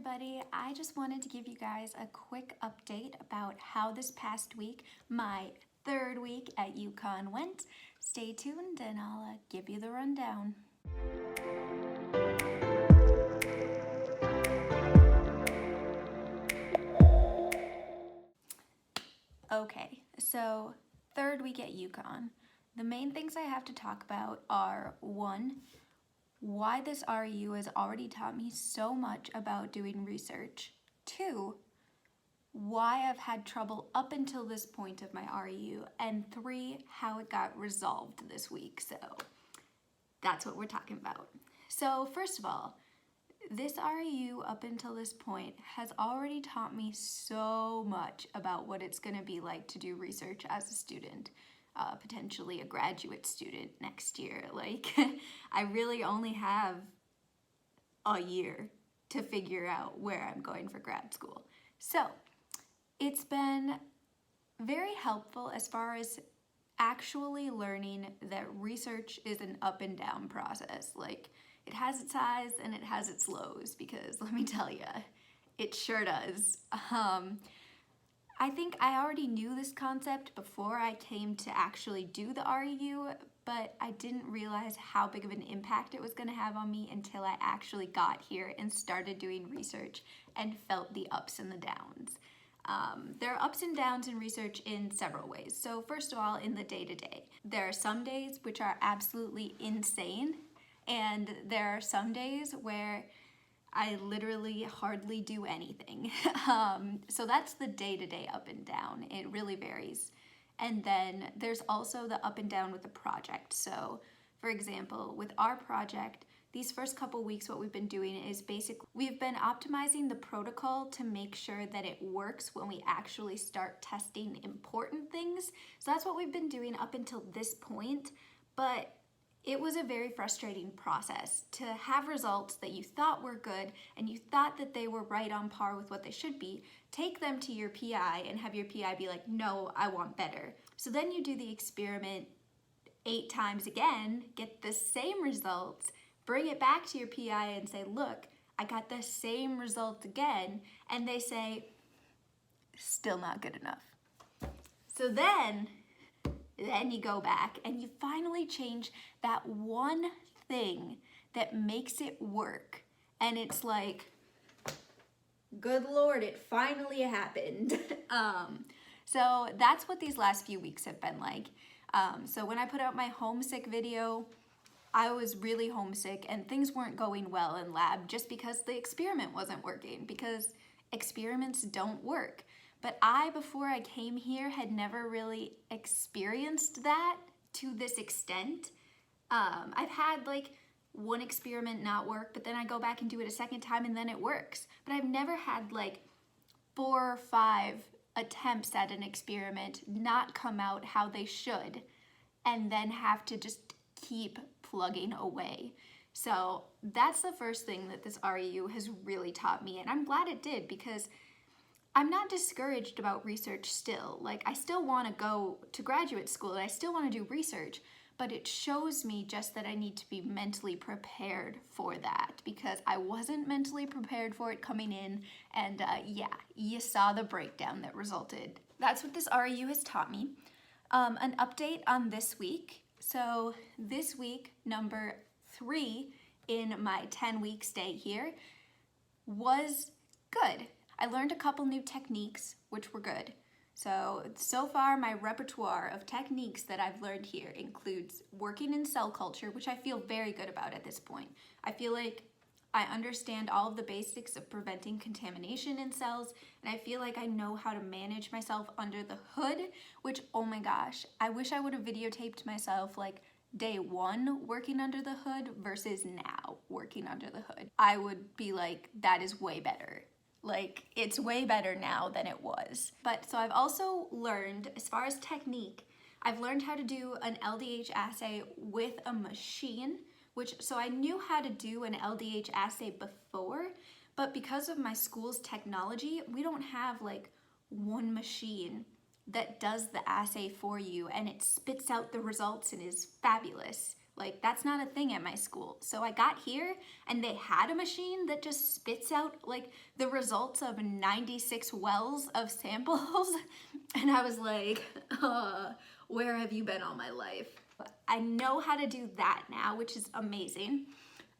everybody. I just wanted to give you guys a quick update about how this past week, my third week at UCONN went. Stay tuned and I'll give you the rundown. Okay, so third week at UCONN. The main things I have to talk about are 1, why this RU has already taught me so much about doing research. 2, why I've had trouble up until this point of my RU. And 3, how it got resolved this week. So that's what we're talking about. So first of all, this RU up until this point has already taught me so much about what it's going to be like to do research as a student. Potentially a graduate student next year. Like, I really only have a year to figure out where I'm going for grad school. So, it's been very helpful as far as actually learning that research is an up and down process. Like, it has its highs and it has its lows, because let me tell you, it sure does. I think I already knew this concept before I came to actually do the RU, but I didn't realize how big of an impact it was going to have on me until I actually got here and started doing research and felt the ups and the downs. There are ups and downs in research in several ways. So first of all, in the day-to-day, there are some days which are absolutely insane, and there are some days where I literally hardly do anything. So that's the day-to-day up and down. It really varies. And then there's also the up and down with the project. So for example, with our project, these first couple weeks, what we've been doing is we've been optimizing the protocol to make sure that it works when we actually start testing important things. So that's what we've been doing up until this point. But it was a very frustrating process to have results that you thought were good and you thought that they were right on par with what they should be, take them to your PI and have your PI be like, no, I want better. So then you do the experiment 8 times again, get the same results, bring it back to your PI and say, look, I got the same result again. And they say, still not good enough. So then you go back and you finally change that one thing that makes it work. And it's like, good Lord, it finally happened. So that's what these last few weeks have been like. So when I put out my homesick video, I was really homesick and things weren't going well in lab just because the experiment wasn't working, because experiments don't work. But before I came here, had never really experienced that to this extent. I've had like one experiment not work, but then I go back and do it a second time and then it works. But I've never had like 4 or 5 attempts at an experiment not come out how they should, and then have to just keep plugging away. So that's the first thing that this REU has really taught me, and I'm glad it did, because I'm not discouraged about research still. Like, I still want to go to graduate school and I still want to do research, but it shows me just that I need to be mentally prepared for that, because I wasn't mentally prepared for it coming in, and yeah, you saw the breakdown that resulted. That's what this REU has taught me. An update on this week. So this week, number 3 in my 10-week stay here, was good. I learned a couple new techniques, which were good. So far my repertoire of techniques that I've learned here includes working in cell culture, which I feel very good about at this point. I feel like I understand all of the basics of preventing contamination in cells, and I feel like I know how to manage myself under the hood, which, oh my gosh, I wish I would have videotaped myself like day 1 working under the hood versus now working under the hood. I would be like, that is way better. Like, it's way better now than it was. But so I've also learned, as far as technique, I've learned how to do an LDH assay with a machine, so I knew how to do an LDH assay before, but because of my school's technology, we don't have like one machine that does the assay for you and it spits out the results and is fabulous. Like, that's not a thing at my school. So I got here and they had a machine that just spits out like the results of 96 wells of samples. And I was like, where have you been all my life? I know how to do that now, which is amazing.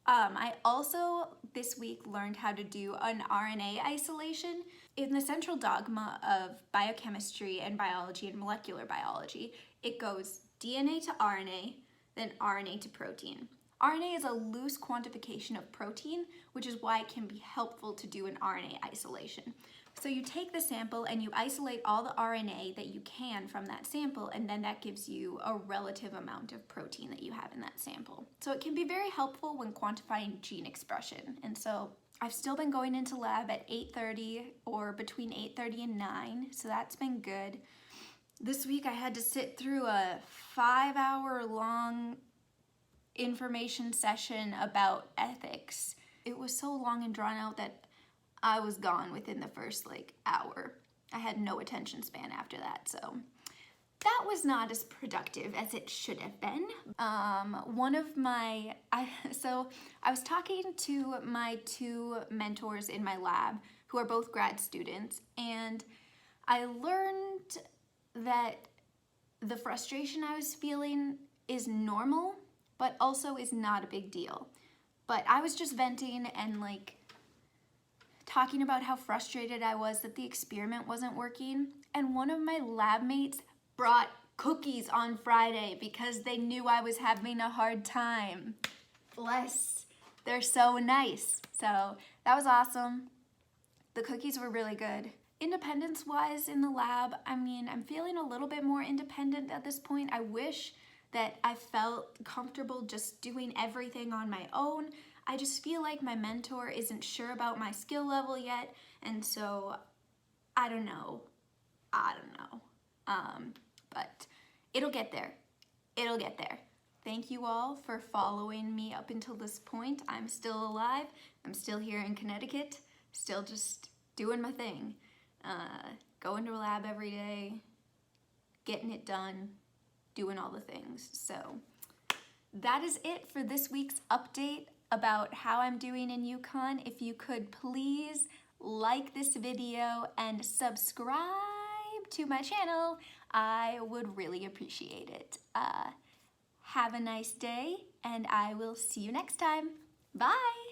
I also this week learned how to do an RNA isolation. In the central dogma of biochemistry and biology and molecular biology, it goes DNA to RNA, then RNA to protein. RNA is a loose quantification of protein, which is why it can be helpful to do an RNA isolation. So you take the sample and you isolate all the RNA that you can from that sample, and then that gives you a relative amount of protein that you have in that sample. So it can be very helpful when quantifying gene expression. And so I've still been going into lab at 8:30 or between 8:30 and 9, so that's been good. This week I had to sit through a 5-hour long information session about ethics. It was so long and drawn out that I was gone within the first hour. I had no attention span after that, so that was not as productive as it should have been. I was talking to my 2 mentors in my lab who are both grad students, and I learned that the frustration I was feeling is normal, but also is not a big deal. But I was just venting and talking about how frustrated I was that the experiment wasn't working, and one of my lab mates brought cookies on Friday because they knew I was having a hard time. Bless. They're so nice. So that was awesome. The cookies were really good. Independence-wise in the lab, I'm feeling a little bit more independent at this point. I wish that I felt comfortable just doing everything on my own. I just feel like my mentor isn't sure about my skill level yet, and so I don't know. But it'll get there. It'll get there. Thank you all for following me up until this point. I'm still alive. I'm still here in Connecticut, still just doing my thing. Going to a lab every day, getting it done, doing all the things. So that is it for this week's update about how I'm doing in UConn. If you could please like this video and subscribe to my channel, I would really appreciate it. Have a nice day, and I will see you next time. Bye!